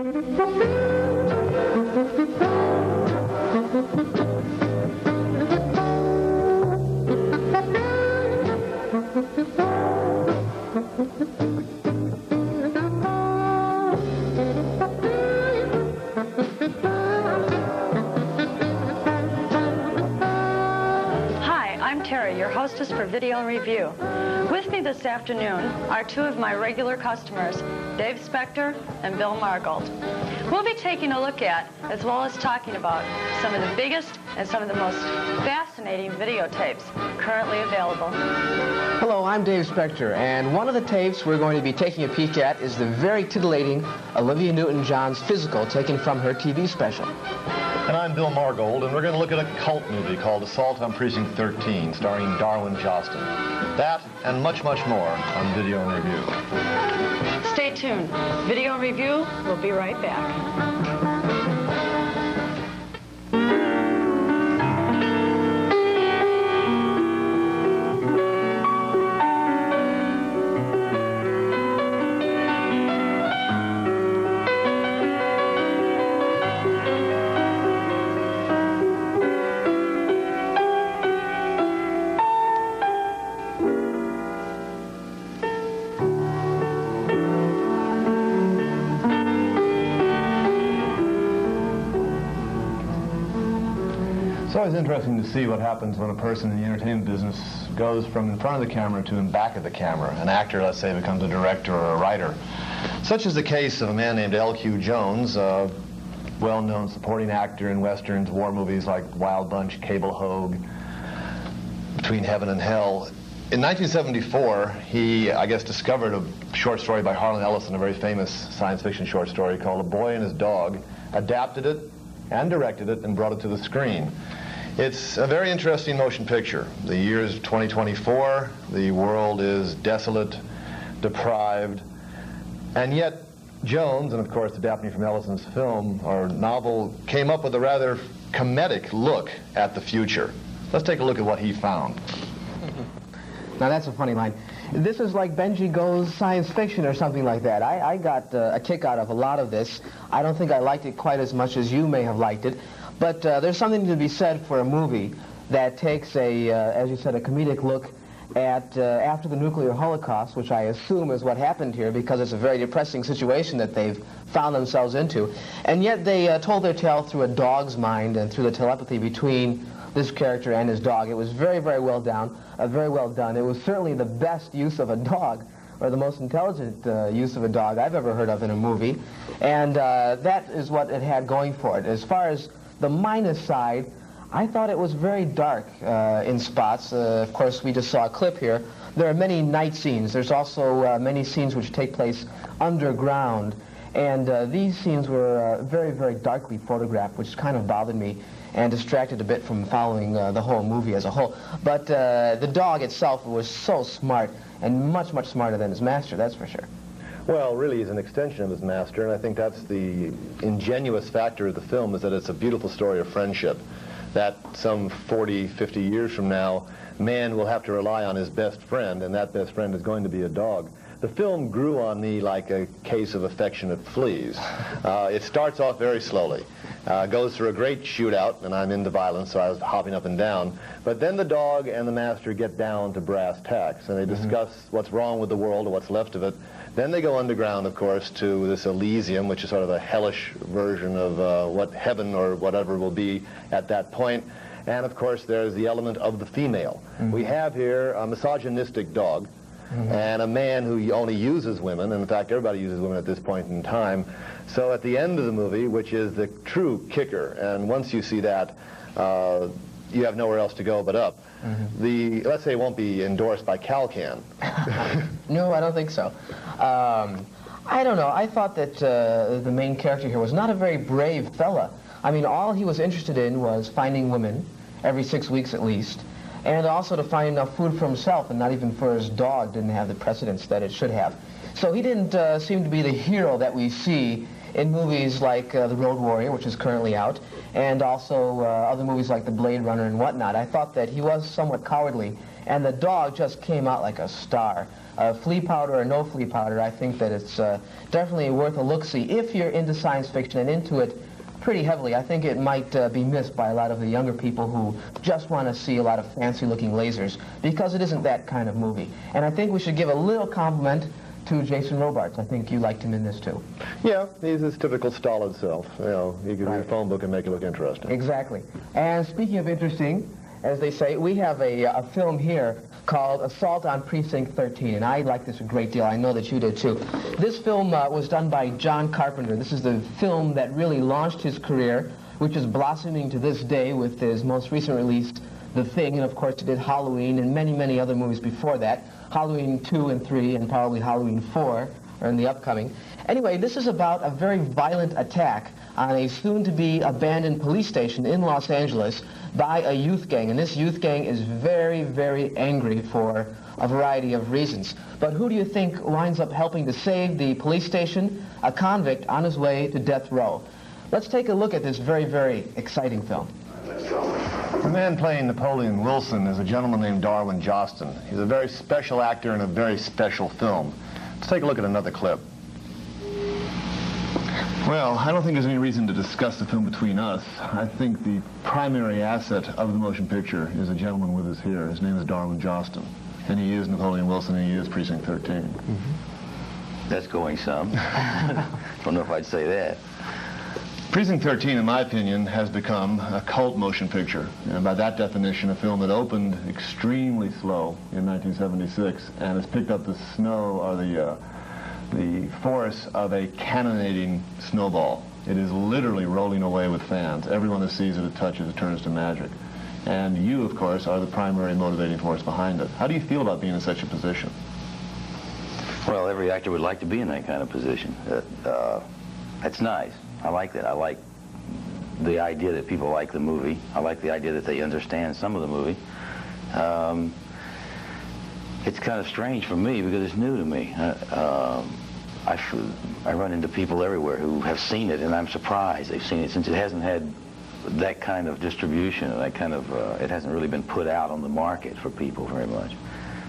Your hostess for Video Review. With me this afternoon are two of my regular customers, Dave Spector and Bill Margold. We'll be taking a look at, as well as talking about, some of the biggest and some of the most fascinating videotapes currently available. Hello, I'm Dave Spector, and one of the tapes we're going to be taking a peek at is the very titillating Olivia Newton-John's physical taken from her TV special. And I'm Bill Margold, and we're going to look at a cult movie called Assault on Precinct 13, starring Darwin Joston. That and much, much more on Video and Review. Stay tuned. Video and Review will be right back. It's always interesting to see what happens when a person in the entertainment business goes from in front of the camera to in back of the camera. An actor, let's say, becomes a director or a writer. Such is the case of a man named L.Q. Jones, a well-known supporting actor in westerns, war movies like Wild Bunch, Cable Hogue, Between Heaven and Hell. In 1974, he, I guess, discovered a short story by Harlan Ellison, a very famous science fiction short story called A Boy and His Dog, adapted it and directed it and brought it to the screen. It's a very interesting motion picture. The year is 2024, the world is desolate, deprived, and yet Jones, and of course adapting from Ellison's film or novel, came up with a rather comedic look at the future. Let's take a look at what he found. Now that's a funny line. This is like Benji Goes science fiction or something like that. I got a kick out of a lot of this. I don't think I liked it quite as much as you may have liked it, but there's something to be said for a movie that takes a, as you said, a comedic look at after the nuclear holocaust, which I assume is what happened here because it's a very depressing situation that they've found themselves into. And yet they told their tale through a dog's mind and through the telepathy between this character and his dog. It was very, very well done. Very well done. It was certainly the best use of a dog, or the most intelligent use of a dog I've ever heard of in a movie. And that is what it had going for it. As far as the minus side, I thought it was very dark in spots. Of course, we just saw a clip here. There are many night scenes. There's also many scenes which take place underground. And these scenes were very, very darkly photographed, which kind of bothered me and distracted a bit from following the whole movie as a whole. But the dog itself was so smart, and much, much smarter than his master, that's for sure. Well, really, he's an extension of his master, and I think that's the ingenuous factor of the film, is that it's a beautiful story of friendship, that some 40, 50 years from now, man will have to rely on his best friend, and that best friend is going to be a dog. The film grew on me like a case of affectionate fleas. It starts off very slowly, goes through a great shootout, and I'm into violence, so I was hopping up and down. But then the dog and the master get down to brass tacks, and they discuss what's wrong with the world or what's left of it. Then they go underground, of course, to this Elysium, which is sort of a hellish version of what heaven or whatever will be at that point. And, of course, there's the element of the female. We have here a misogynistic dog, and a man who only uses women, and in fact everybody uses women at this point in time. So at the end of the movie, which is the true kicker, and once you see that, you have nowhere else to go but up. Let's say it won't be endorsed by Calcan. No, I don't think so. I don't know. I thought that the main character here was not a very brave fella. I mean, all he was interested in was finding women, every 6 weeks at least, and also to find enough food for himself, and not even for his dog didn't have the precedence that it should have. So he didn't seem to be the hero that we see in movies like The Road Warrior, which is currently out, and also other movies like The Blade Runner and whatnot. I thought that he was somewhat cowardly, and the dog just came out like a star. flea powder or no flea powder, I think that it's definitely worth a look-see. If you're into science fiction and into it pretty heavily, I think it might be missed by a lot of the younger people who just want to see a lot of fancy-looking lasers, because it isn't that kind of movie. And I think we should give a little compliment to Jason Robards. I think you liked him in this too. Yeah, he's his typical stolid self. You know, you can read a phone book and make it look interesting. Exactly. And speaking of interesting, as they say, we have a film here called Assault on Precinct 13, and I like this a great deal. I know that you did too. This film was done by John Carpenter. This is the film that really launched his career, which is blossoming to this day with his most recent release, The Thing, and of course he did Halloween and many, many other movies before that. Halloween 2 and 3 and probably Halloween 4 are in the upcoming. Anyway, this is about a very violent attack on a soon-to-be abandoned police station in Los Angeles by a youth gang. And this youth gang is very, very angry for a variety of reasons. But who do you think winds up helping to save the police station? A convict on his way to death row. Let's take a look at this very, very exciting film. The man playing Napoleon Wilson is a gentleman named Darwin Joston. He's a very special actor in a very special film. Let's take a look at another clip. Well, I don't think there's any reason to discuss the film between us. I think the primary asset of the motion picture is a gentleman with us here. His name is Darwin Joston, and he is Napoleon Wilson, and he is Precinct 13. That's going some. Don't know if I'd say that. Precinct 13, in my opinion, has become a cult motion picture. And by that definition, a film that opened extremely slow in 1976 and has picked up the snow, or the force of a cannonading snowball. It is literally rolling away with fans. Everyone that sees it, it touches, it turns to magic. And you, of course, are the primary motivating force behind it. How do you feel about being in such a position? Well, every actor would like to be in that kind of position. That's nice. I like that. I like the idea that people like the movie. I like the idea that they understand some of the movie. It's kind of strange for me because it's new to me. I run into people everywhere who have seen it, and I'm surprised they've seen it, since it hasn't had that kind of distribution, that kind of, it hasn't really been put out on the market for people very much.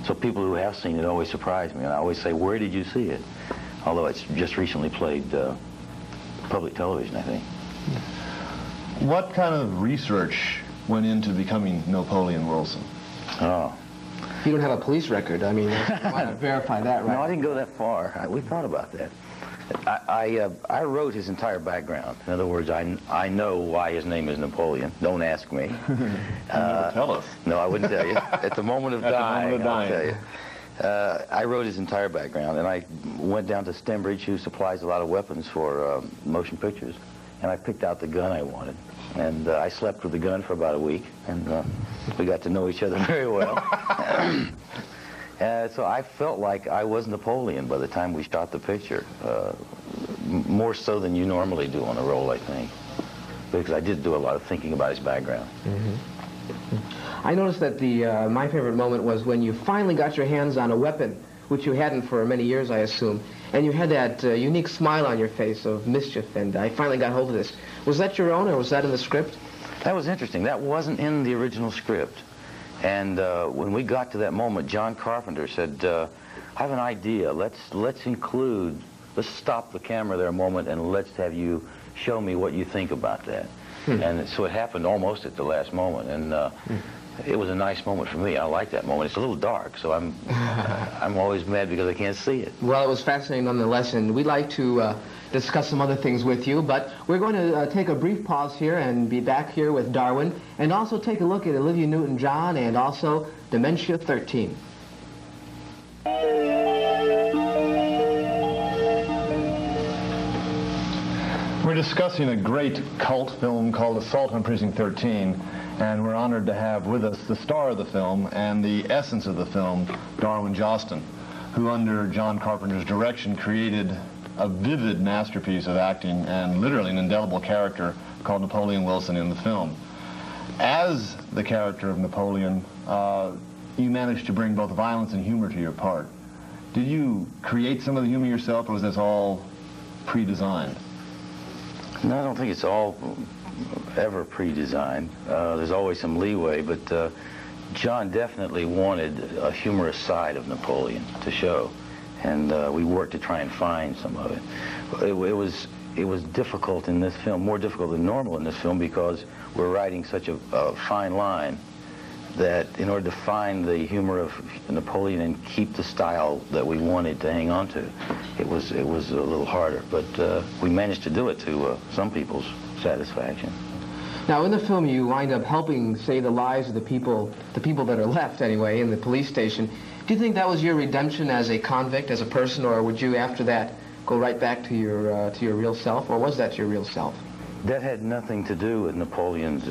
So people who have seen it always surprise me, and I always say, where did you see it? Although it's just recently played public television, I think. What kind of research went into becoming Napoleon Wilson? Oh. You don't have a police record. I mean, I want to verify that, right? No, I didn't go that far. We thought about that. I wrote his entire background. In other words, I know why his name is Napoleon. Don't ask me. Never tell us. No, I wouldn't tell you. At the moment of dying, I'll tell you. I wrote his entire background, and I went down to Stembridge, who supplies a lot of weapons for motion pictures, and I picked out the gun I wanted. And I slept with the gun for about a week, and we got to know each other very well. So I felt like I was Napoleon by the time we shot the picture, more so than you normally do on a role, I think, because I did do a lot of thinking about his background. I noticed that my favorite moment was when you finally got your hands on a weapon, which you hadn't for many years, I assume, and you had that unique smile on your face of mischief, and I finally got hold of this. Was that your own, or was that in the script? That was interesting. That wasn't in the original script. And when we got to that moment, John Carpenter said, I have an idea. Let's stop the camera there a moment, and let's have you show me what you think about that. And so it happened almost at the last moment, and it was a nice moment for me. I like that moment. It's a little dark, so I'm always mad because I can't see it. Well, it was fascinating nonetheless, and we'd like to discuss some other things with you, but we're going to take a brief pause here and be back here with Darwin, and also take a look at Olivia Newton-John and also Dementia 13. We're discussing a great cult film called Assault on Precinct 13, and we're honored to have with us the star of the film and the essence of the film, Darwin Joston, who under John Carpenter's direction created a vivid masterpiece of acting and literally an indelible character called Napoleon Wilson in the film. As the character of Napoleon, you managed to bring both violence and humor to your part. Did you create some of the humor yourself, or was this all pre-designed? No, I don't think it's all ever pre-designed. There's always some leeway, but John definitely wanted a humorous side of Napoleon to show, and we worked to try and find some of it. It was difficult in this film, more difficult than normal in this film, because we're writing such a fine line that in order to find the humor of Napoleon and keep the style that we wanted to hang on to, it was a little harder. But we managed to do it to some people's satisfaction. Now, in the film, you wind up helping save the lives of the people that are left, anyway, in the police station. Do you think that was your redemption as a convict, as a person, or would you, after that, go right back to your real self, or was that your real self? That had nothing to do with Napoleon's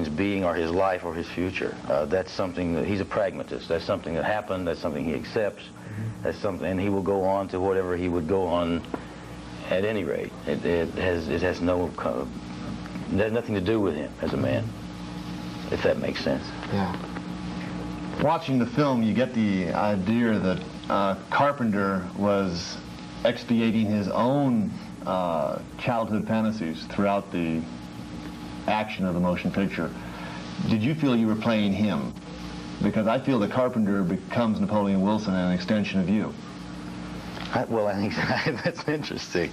being or his life or his future. That's something that he's a pragmatist. That's something that happened. That's something he accepts. That's something, and he will go on to whatever he would go on. At any rate, it has nothing to do with him as a man, if that makes sense. Yeah. Watching the film, you get the idea that Carpenter was expiating his own childhood fantasies throughout the action of the motion picture. Did you feel you were playing him? Because I feel that Carpenter becomes Napoleon Wilson an extension of you. Well, I think that's interesting.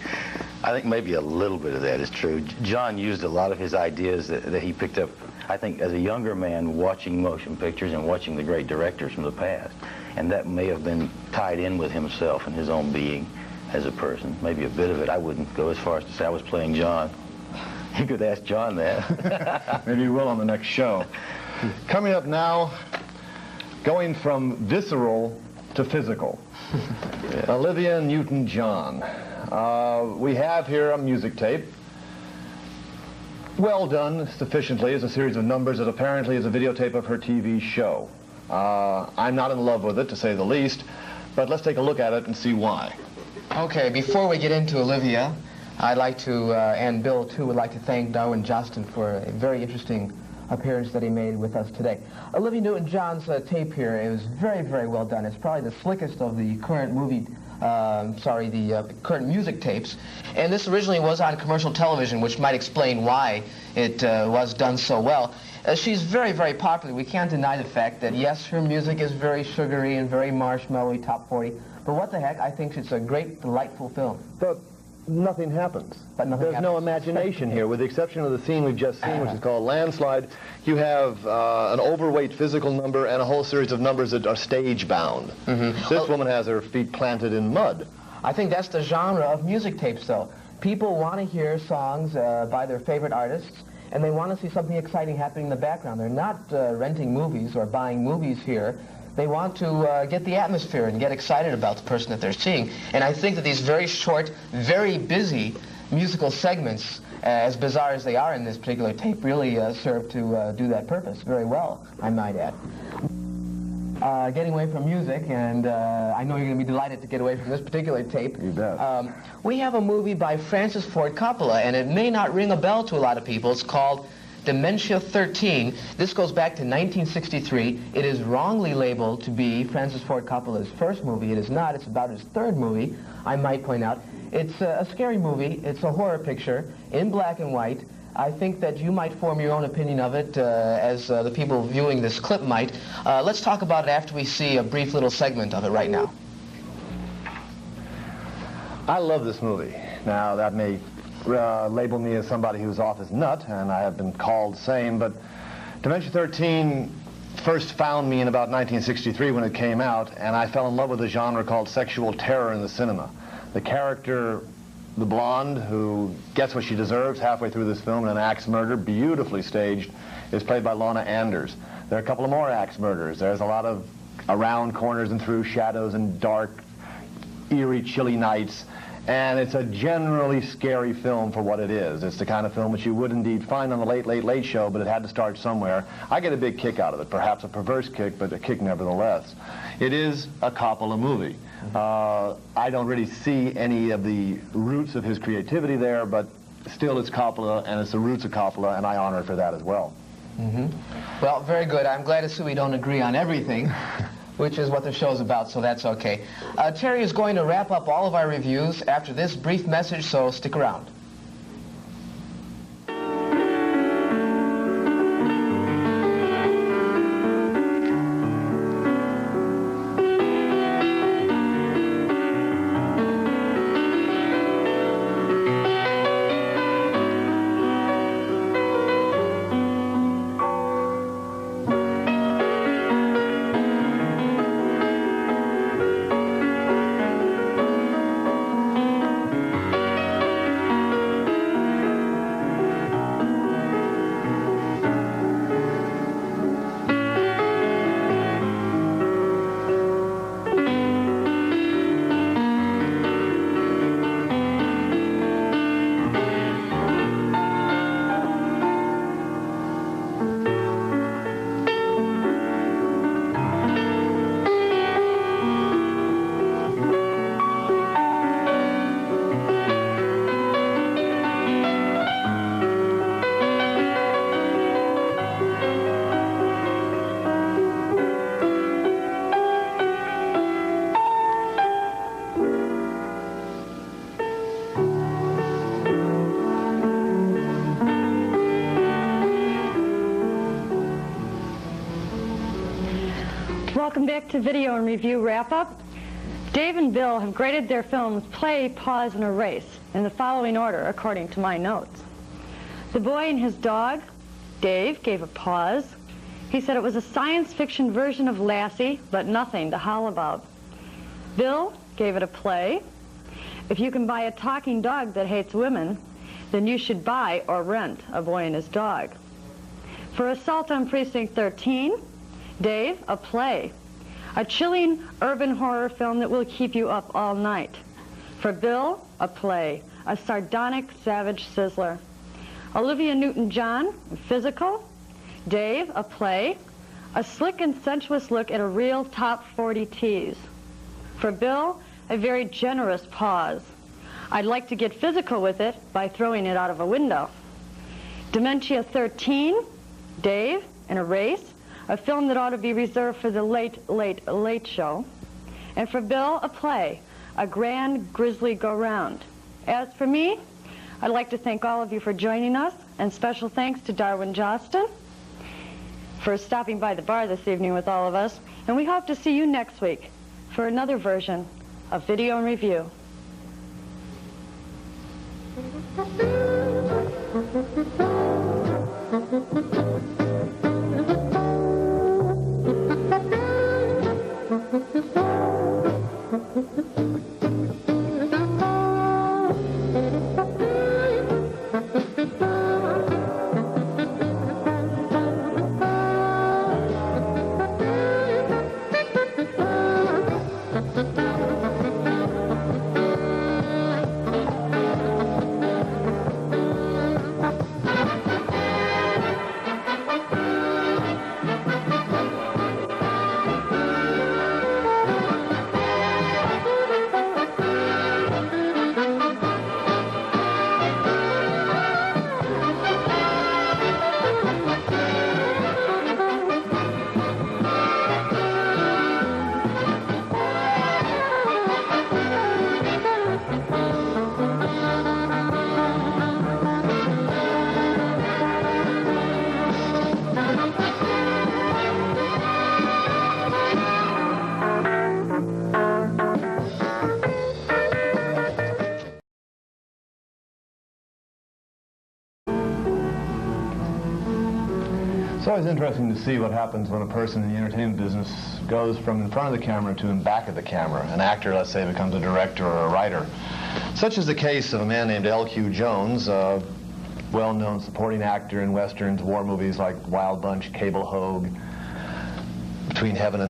I think maybe a little bit of that is true. John used a lot of his ideas that he picked up, I think, as a younger man watching motion pictures and watching the great directors from the past. And that may have been tied in with himself and his own being as a person. Maybe a bit of it. I wouldn't go as far as to say I was playing John. You could ask John that. Maybe you will on the next show. Coming up now, going from visceral to physical. Yeah. Olivia Newton-John. We have here a music tape. Well done sufficiently as a series of numbers that apparently is a videotape of her TV show. I'm not in love with it, to say the least, but let's take a look at it and see why. Okay, before we get into Olivia, I'd like to, and Bill too, would like to thank Darwin Joston for a very interesting appearance that he made with us today. Olivia Newton-John's tape here is very, very well done. It's probably the slickest of the current current music tapes. And this originally was on commercial television, which might explain why it was done so well. She's very, very popular. We can't deny the fact that, yes, her music is very sugary and very marshmallowy, top 40. But what the heck, I think it's a great, delightful film. But nothing happens. But nothing There's happens. no imagination here. With the exception of the scene we've just seen, which is called Landslide, you have an overweight physical number and a whole series of numbers that are stage-bound. This woman has her feet planted in mud. I think that's the genre of music tapes, though. People want to hear songs by their favorite artists, and they want to see something exciting happening in the background. They're not renting movies or buying movies here. They want to get the atmosphere and get excited about the person that they're seeing. And I think that these very short, very busy musical segments, as bizarre as they are in this particular tape, really serve to do that purpose very well, I might add. Getting away from music, and I know you're going to be delighted to get away from this particular tape. You bet. We have a movie by Francis Ford Coppola, and it may not ring a bell to a lot of people. It's called Dementia 13. This goes back to 1963. It is wrongly labeled to be Francis Ford Coppola's first movie. It is not. It's about his third movie, I might point out. It's a scary movie. It's a horror picture in black and white. I think that you might form your own opinion of it as the people viewing this clip might. Let's talk about it after we see a brief little segment of it right now. I love this movie. Now, that may label me as somebody who's off his nut, and I have been called same, but Dementia 13 first found me in about 1963 when it came out, and I fell in love with a genre called sexual terror in the cinema. The character, the blonde, who gets what she deserves halfway through this film in an axe murder, beautifully staged, is played by Lana Anders. There are a couple of more axe murders. There's a lot of around corners and through shadows and dark, eerie, chilly nights. And it's a generally scary film for what it is. It's the kind of film that you would indeed find on the Late, Late, Late Show, but it had to start somewhere. I get a big kick out of it, perhaps a perverse kick, but a kick nevertheless. It is a Coppola movie. I don't really see any of the roots of his creativity there, but still it's Coppola, and it's the roots of Coppola, and I honor it for that as well. Well, very good. I'm glad to see we don't agree on everything, which is what the show's about, so that's okay. Terry is going to wrap up all of our reviews after this brief message, so stick around. Welcome back to Video and Review Wrap-Up. Dave and Bill have graded their films Play, Pause, and Erase in the following order, according to my notes. The Boy and His Dog, Dave gave a pause. He said it was a science fiction version of Lassie, but nothing to howl about. Bill gave it a play. If you can buy a talking dog that hates women, then you should buy or rent A Boy and His Dog. For Assault on Precinct 13, Dave, a play. A chilling urban horror film that will keep you up all night. For Bill, a play. A sardonic, savage sizzler. Olivia Newton-John, Physical. Dave, a play. A slick and sensuous look at a real top 40 tease. For Bill, a very generous pause. I'd like to get physical with it by throwing it out of a window. Dementia 13, Dave, an Erase. A film that ought to be reserved for the late show. And for Bill, a play, a grand grisly go-round. As for me, I'd like to thank all of you for joining us, and special thanks to Darwin Joston for stopping by the bar this evening with all of us. And we hope to see you next week for another version of Video and Review. It's always interesting to see what happens when a person in the entertainment business goes from in front of the camera to in back of the camera. An actor, let's say, becomes a director or a writer. Such is the case of a man named L.Q. Jones, a well-known supporting actor in westerns, war movies like Wild Bunch, Cable Hogue, Between Heaven and...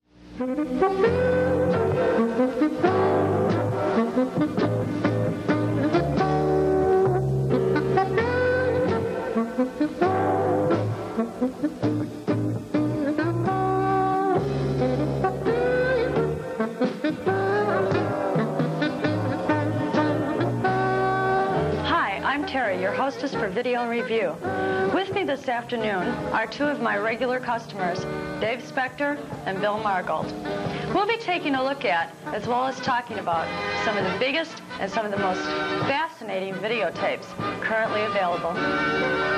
Your hostess for Video and Review. With me this afternoon are two of my regular customers, Dave Spector and Bill Margold. We'll be taking a look at, as well as talking about, some of the biggest and some of the most fascinating videotapes currently available.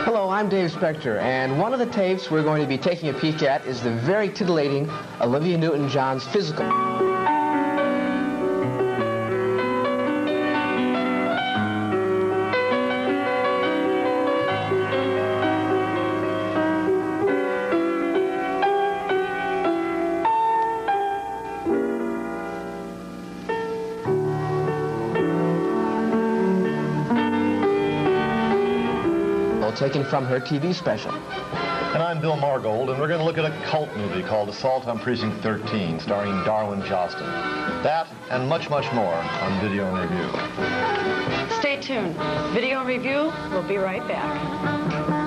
Hello, I'm Dave Spector, and one of the tapes we're going to be taking a peek at is the very titillating Olivia Newton-John's Physical. Taken from her TV special. And I'm Bill Margold, and we're going to look at a cult movie called Assault on Precinct 13, starring Darwin Joston. That and much, much more on Video and Review. Stay tuned. Video and Review will be right back.